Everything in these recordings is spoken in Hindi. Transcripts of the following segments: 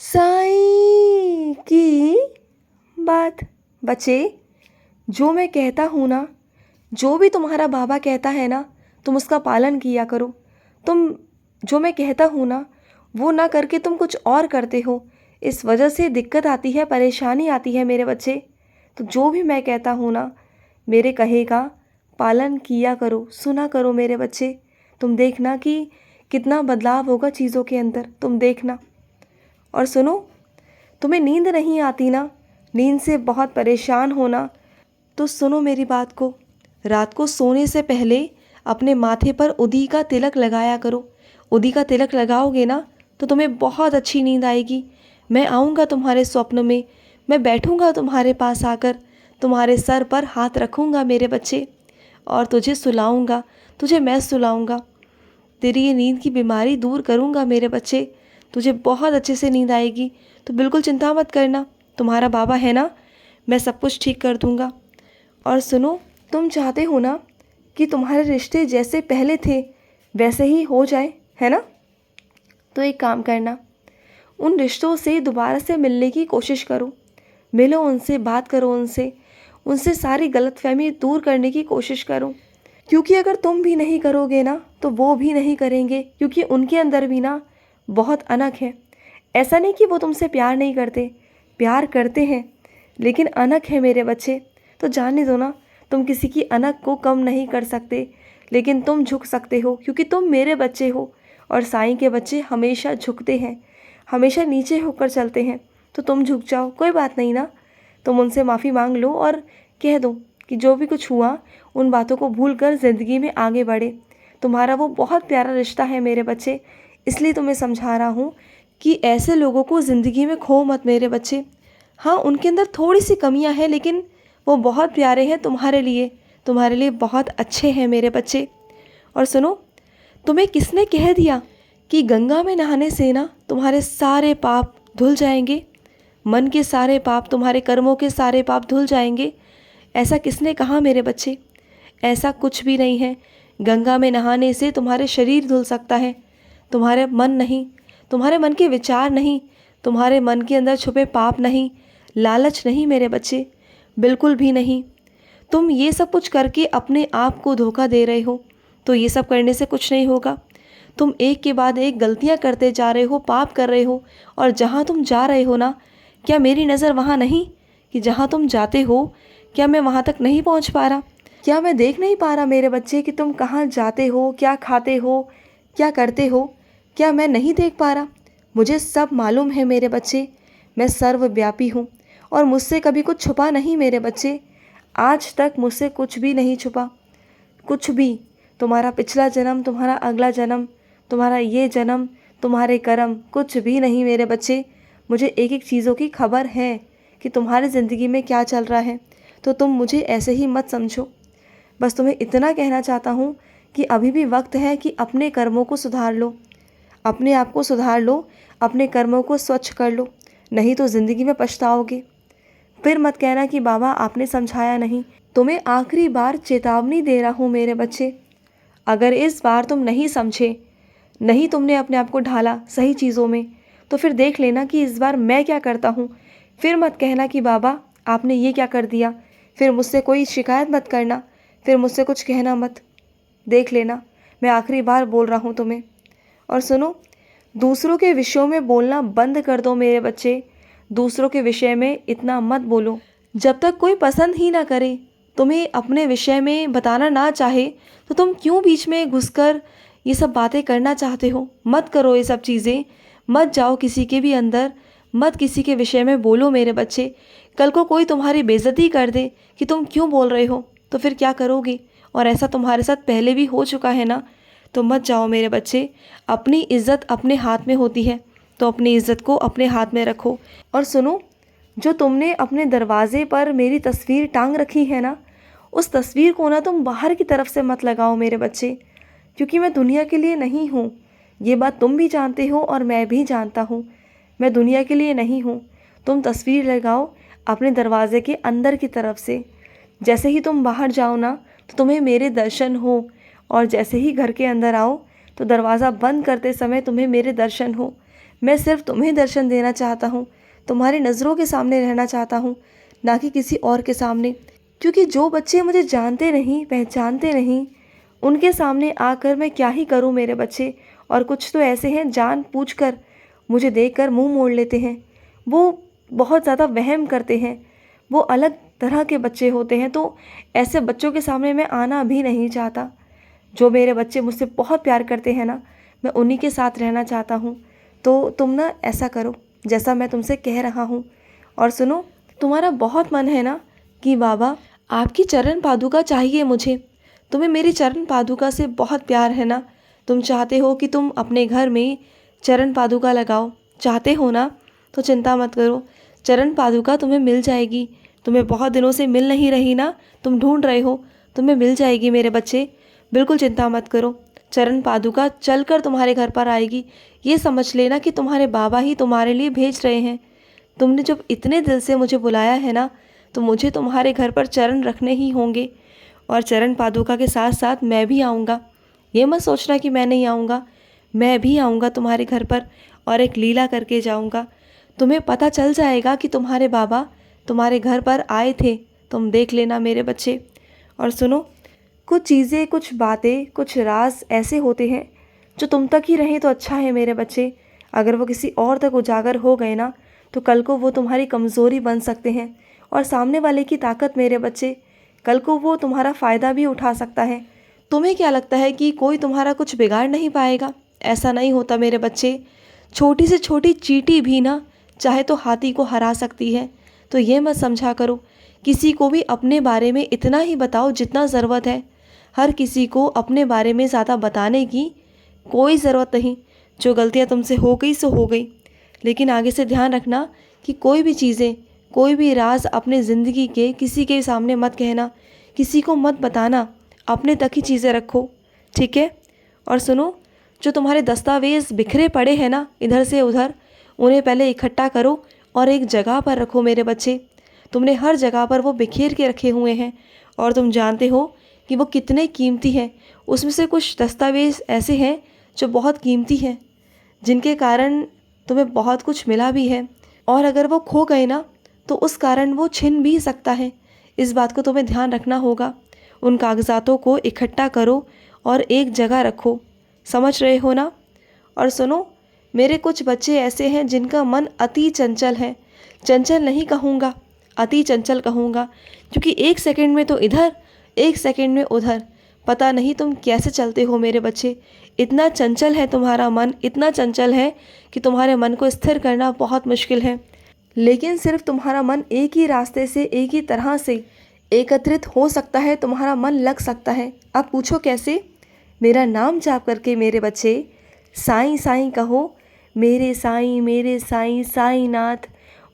साईं की बात। बच्चे, जो मैं कहता हूँ ना, जो भी तुम्हारा बाबा कहता है ना, तुम उसका पालन किया करो। तुम जो मैं कहता हूँ ना, वो ना करके तुम कुछ और करते हो, इस वजह से दिक्कत आती है, परेशानी आती है मेरे बच्चे। तो जो भी मैं कहता हूँ ना, मेरे कहे का पालन किया करो, सुना करो मेरे बच्चे। तुम देखना कि कितना बदलाव होगा चीज़ों के अंदर, तुम देखना। और सुनो, तुम्हें नींद नहीं आती ना, नींद से बहुत परेशान होना, तो सुनो मेरी बात को। रात को सोने से पहले अपने माथे पर उदी का तिलक लगाया करो। उदी का तिलक लगाओगे ना तो तुम्हें बहुत अच्छी नींद आएगी। मैं आऊँगा तुम्हारे स्वप्न में, मैं बैठूँगा तुम्हारे पास आकर, तुम्हारे सर पर हाथ रखूँगा मेरे बच्चे, और तुझे सुलाऊँगा, तुझे मैं सुलाऊँगा। तेरी ये नींद की बीमारी दूर करूँगा मेरे बच्चे। तुझे बहुत अच्छे से नींद आएगी, तो बिल्कुल चिंता मत करना। तुम्हारा बाबा है ना, मैं सब कुछ ठीक कर दूँगा। और सुनो, तुम चाहते हो ना कि तुम्हारे रिश्ते जैसे पहले थे वैसे ही हो जाए, है ना? तो एक काम करना, उन रिश्तों से दोबारा से मिलने की कोशिश करो। मिलो उनसे, बात करो उनसे, उनसे सारी गलतफहमी दूर करने की कोशिश करो। क्योंकि अगर तुम भी नहीं करोगे ना तो वो भी नहीं करेंगे, क्योंकि उनके अंदर भी ना बहुत अनक है। ऐसा नहीं कि वो तुमसे प्यार नहीं करते, प्यार करते हैं, लेकिन अनक है मेरे बच्चे। तो जाने दो ना, तुम किसी की अनक को कम नहीं कर सकते, लेकिन तुम झुक सकते हो, क्योंकि तुम मेरे बच्चे हो। और साईं के बच्चे हमेशा झुकते हैं, हमेशा नीचे होकर चलते हैं। तो तुम झुक जाओ, कोई बात नहीं ना। तुम उनसे माफ़ी मांग लो और कह दो कि जो भी कुछ हुआ उन बातों को भूल कर ज़िंदगी में आगे बढ़े। तुम्हारा वो बहुत प्यारा रिश्ता है मेरे बच्चे, इसलिए तुम्हें समझा रहा हूँ कि ऐसे लोगों को ज़िंदगी में खो मत मेरे बच्चे। हाँ, उनके अंदर थोड़ी सी कमियाँ हैं, लेकिन वो बहुत प्यारे हैं तुम्हारे लिए बहुत अच्छे हैं मेरे बच्चे। और सुनो, तुम्हें किसने कह दिया कि गंगा में नहाने से ना तुम्हारे सारे पाप धुल जाएंगे, मन के सारे पाप, तुम्हारे कर्मों के सारे पाप धुल जाएंगे? ऐसा किसने कहा मेरे बच्चे? ऐसा कुछ भी नहीं है। गंगा में नहाने से तुम्हारे शरीर धुल सकता है, तुम्हारे मन नहीं, तुम्हारे मन के विचार नहीं, तुम्हारे मन के अंदर छुपे पाप नहीं, लालच नहीं मेरे बच्चे, बिल्कुल भी नहीं। तुम ये सब कुछ करके अपने आप को धोखा दे रहे हो, तो ये सब करने से कुछ नहीं होगा। तुम एक के बाद एक गलतियां करते जा रहे हो, पाप कर रहे हो, और जहाँ तुम जा रहे हो ना, क्या मेरी नज़र वहाँ नहीं कि जहाँ तुम जाते हो, क्या मैं वहाँ तक नहीं पहुँच पा रहा? क्या मैं देख नहीं पा रहा मेरे बच्चे कि तुम कहाँ जाते हो, क्या खाते हो, क्या करते हो? क्या मैं नहीं देख पा रहा? मुझे सब मालूम है मेरे बच्चे। मैं सर्वव्यापी हूँ और मुझसे कभी कुछ छुपा नहीं मेरे बच्चे। आज तक मुझसे कुछ भी नहीं छुपा, कुछ भी। तुम्हारा पिछला जन्म, तुम्हारा अगला जन्म, तुम्हारा ये जन्म, तुम्हारे कर्म, कुछ भी नहीं मेरे बच्चे। मुझे एक एक चीज़ों की खबर है कि तुम्हारी ज़िंदगी में क्या चल रहा है, तो तुम मुझे ऐसे ही मत समझो। बस तुम्हें इतना कहना चाहता हूँ कि अभी भी वक्त है कि अपने कर्मों को सुधार लो, अपने आप को सुधार लो, अपने कर्मों को स्वच्छ कर लो, नहीं तो ज़िंदगी में पछताओगे। फिर मत कहना कि बाबा आपने समझाया नहीं। तुम्हें आखिरी बार चेतावनी दे रहा हूँ मेरे बच्चे। अगर इस बार तुम नहीं समझे, नहीं तुमने अपने आप को ढाला सही चीज़ों में, तो फिर देख लेना कि इस बार मैं क्या करता हूँ। फिर मत कहना कि बाबा आपने ये क्या कर दिया। फिर मुझसे कोई शिकायत मत करना, फिर मुझसे कुछ कहना मत। देख लेना, मैं आखिरी बार बोल रहा हूँ तुम्हें। और सुनो, दूसरों के विषयों में बोलना बंद कर दो मेरे बच्चे। दूसरों के विषय में इतना मत बोलो। जब तक कोई पसंद ही ना करे, तुम्हें अपने विषय में बताना ना चाहे, तो तुम क्यों बीच में घुसकर ये सब बातें करना चाहते हो? मत करो ये सब चीज़ें, मत जाओ किसी के भी अंदर, मत किसी के विषय में बोलो मेरे बच्चे। कल को कोई तुम्हारी बेइज्जती कर दे कि तुम क्यों बोल रहे हो, तो फिर क्या करोगे? और ऐसा तुम्हारे साथ पहले भी हो चुका है ना। तो मत जाओ मेरे बच्चे। अपनी इज़्ज़त अपने हाथ में होती है, तो अपनी इज़्ज़त को अपने हाथ में रखो। और सुनो, जो तुमने अपने दरवाजे पर मेरी तस्वीर टांग रखी है ना, उस तस्वीर को ना तुम बाहर की तरफ से मत लगाओ मेरे बच्चे, क्योंकि मैं दुनिया के लिए नहीं हूँ। ये बात तुम भी जानते हो और मैं भी जानता हूँ। मैं दुनिया के लिए नहीं हूँ। तुम तस्वीर लगाओ अपने दरवाजे के अंदर की तरफ से। जैसे ही तुम बाहर जाओ ना, तो तुम्हें मेरे दर्शन हो, और जैसे ही घर के अंदर आओ तो दरवाज़ा बंद करते समय तुम्हें मेरे दर्शन हो। मैं सिर्फ तुम्हें दर्शन देना चाहता हूँ, तुम्हारी नज़रों के सामने रहना चाहता हूँ, ना कि किसी और के सामने। क्योंकि जो बच्चे मुझे जानते नहीं, पहचानते नहीं, उनके सामने आकर मैं क्या ही करूँ मेरे बच्चे। और कुछ तो ऐसे हैं जान पूछकर मुझे देखकर मुंह मोड़ लेते हैं। वो बहुत ज़्यादा वहम करते हैं, वो अलग तरह के बच्चे होते हैं। तो ऐसे बच्चों के सामने मैं आना भी नहीं चाहता। जो मेरे बच्चे मुझसे बहुत प्यार करते हैं ना, मैं उन्हीं के साथ रहना चाहता हूँ। तो तुम ना ऐसा करो जैसा मैं तुमसे कह रहा हूँ। और सुनो, तुम्हारा बहुत मन है ना कि बाबा आपकी चरण पादुका चाहिए मुझे। तुम्हें मेरी चरण पादुका से बहुत प्यार है ना। तुम चाहते हो कि तुम अपने घर में चरण पादुका लगाओ, चाहते हो ना। तो चिंता मत करो, चरण पादुका तुम्हें मिल जाएगी। तुम्हें बहुत दिनों से मिल नहीं रही ना, तुम ढूंढ रहे हो, तुम्हें मिल जाएगी मेरे बच्चे। बिल्कुल चिंता मत करो, चरण पादुका चलकर तुम्हारे घर पर आएगी। ये समझ लेना कि तुम्हारे बाबा ही तुम्हारे लिए भेज रहे हैं। तुमने जब इतने दिल से मुझे बुलाया है ना, तो मुझे तुम्हारे घर पर चरण रखने ही होंगे। और चरण पादुका के साथ साथ मैं भी आऊँगा। ये मत सोचना कि मैं नहीं आऊँगा, मैं भी आऊँगा तुम्हारे घर पर और एक लीला करके जाऊँगा। तुम्हें पता चल जाएगा कि तुम्हारे बाबा तुम्हारे घर पर आए थे। तुम देख लेना मेरे बच्चे। और सुनो, कुछ चीज़ें, कुछ बातें, कुछ राज ऐसे होते हैं जो तुम तक ही रहें तो अच्छा है मेरे बच्चे। अगर वो किसी और तक उजागर हो गए ना, तो कल को वो तुम्हारी कमज़ोरी बन सकते हैं। और सामने वाले की ताकत मेरे बच्चे, कल को वो तुम्हारा फ़ायदा भी उठा सकता है। तुम्हें क्या लगता है कि कोई तुम्हारा कुछ बिगाड़ नहीं पाएगा? ऐसा नहीं होता मेरे बच्चे। छोटी से छोटी चींटी भी ना चाहे तो हाथी को हरा सकती है। तो ये मत समझा करो, किसी को भी अपने बारे में इतना ही बताओ जितना ज़रूरत है। हर किसी को अपने बारे में ज़्यादा बताने की कोई ज़रूरत नहीं। जो गलतियाँ तुमसे हो गई सो हो गई। लेकिन आगे से ध्यान रखना कि कोई भी चीज़ें, कोई भी राज अपने ज़िंदगी के किसी के सामने मत कहना, किसी को मत बताना, अपने तक ही चीज़ें रखो, ठीक है। और सुनो, जो तुम्हारे दस्तावेज़ बिखरे पड़े हैं ना इधर से उधर, उन्हें पहले इकट्ठा करो और एक जगह पर रखो मेरे बच्चे। तुमने हर जगह पर वो बिखेर के रखे हुए हैं और तुम जानते हो कि वो कितने कीमती हैं। उसमें से कुछ दस्तावेज़ ऐसे हैं जो बहुत कीमती हैं, जिनके कारण तुम्हें बहुत कुछ मिला भी है। और अगर वो खो गए ना, तो उस कारण वो छिन भी सकता है। इस बात को तुम्हें ध्यान रखना होगा। उन कागज़ातों को इकट्ठा करो और एक जगह रखो, समझ रहे हो ना। और सुनो, मेरे कुछ बच्चे ऐसे हैं जिनका मन अति चंचल है। चंचल नहीं कहूँगा, अति चंचल कहूँगा, क्योंकि एक सेकंड में तो इधर, एक सेकंड में उधर। पता नहीं तुम कैसे चलते हो मेरे बच्चे। इतना चंचल है तुम्हारा मन, इतना चंचल है कि तुम्हारे मन को स्थिर करना बहुत मुश्किल है। लेकिन सिर्फ तुम्हारा मन एक ही रास्ते से, एक ही तरह से एकत्रित हो सकता है, तुम्हारा मन लग सकता है। अब पूछो कैसे? मेरा नाम जाप करके मेरे बच्चे साईं साईं कहो। मेरे साईं, साईनाथ,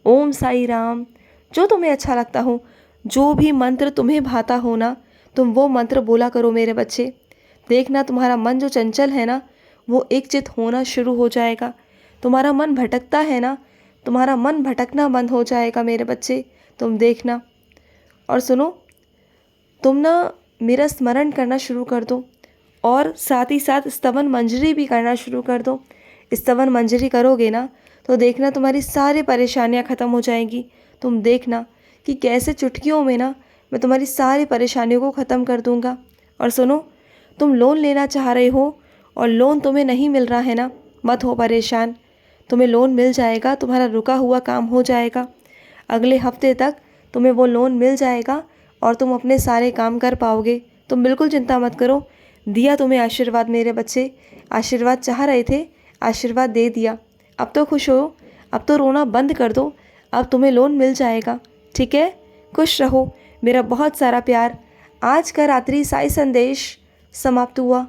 ओम साई राम। जो तुम्हें अच्छा लगता हो, जो भी मंत्र तुम्हें भाता हो ना, तुम वो मंत्र बोला करो मेरे बच्चे। देखना तुम्हारा मन जो चंचल है ना, वो एकचित होना शुरू हो जाएगा। तुम्हारा मन भटकता है ना, तुम्हारा मन भटकना बंद हो जाएगा मेरे बच्चे, तुम देखना। और सुनो, तुम ना मेरा स्मरण करना शुरू कर दो और साथ ही साथ स्तवन मंजरी भी करना शुरू कर दो। स्तवन मंजरी करोगे ना, तो देखना तुम्हारी सारी परेशानियां ख़त्म हो जाएंगी। तुम देखना कि कैसे चुटकियों में ना मैं तुम्हारी सारी परेशानियों को ख़त्म कर दूंगा। और सुनो, तुम लोन लेना चाह रहे हो और लोन तुम्हें नहीं मिल रहा है ना, मत हो परेशान। तुम्हें लोन मिल जाएगा, तुम्हारा रुका हुआ काम हो जाएगा। अगले हफ्ते तक तुम्हें वो लोन मिल जाएगा और तुम अपने सारे काम कर पाओगे। तुम बिल्कुल चिंता मत करो। दिया तुम्हें आशीर्वाद मेरे बच्चे, आशीर्वाद चाह रहे थे, आशीर्वाद दे दिया। अब तो खुश हो, अब तो रोना बंद कर दो। अब तुम्हें लोन मिल जाएगा, ठीक है। खुश रहो, मेरा बहुत सारा प्यार। आज का रात्रि साई संदेश समाप्त हुआ।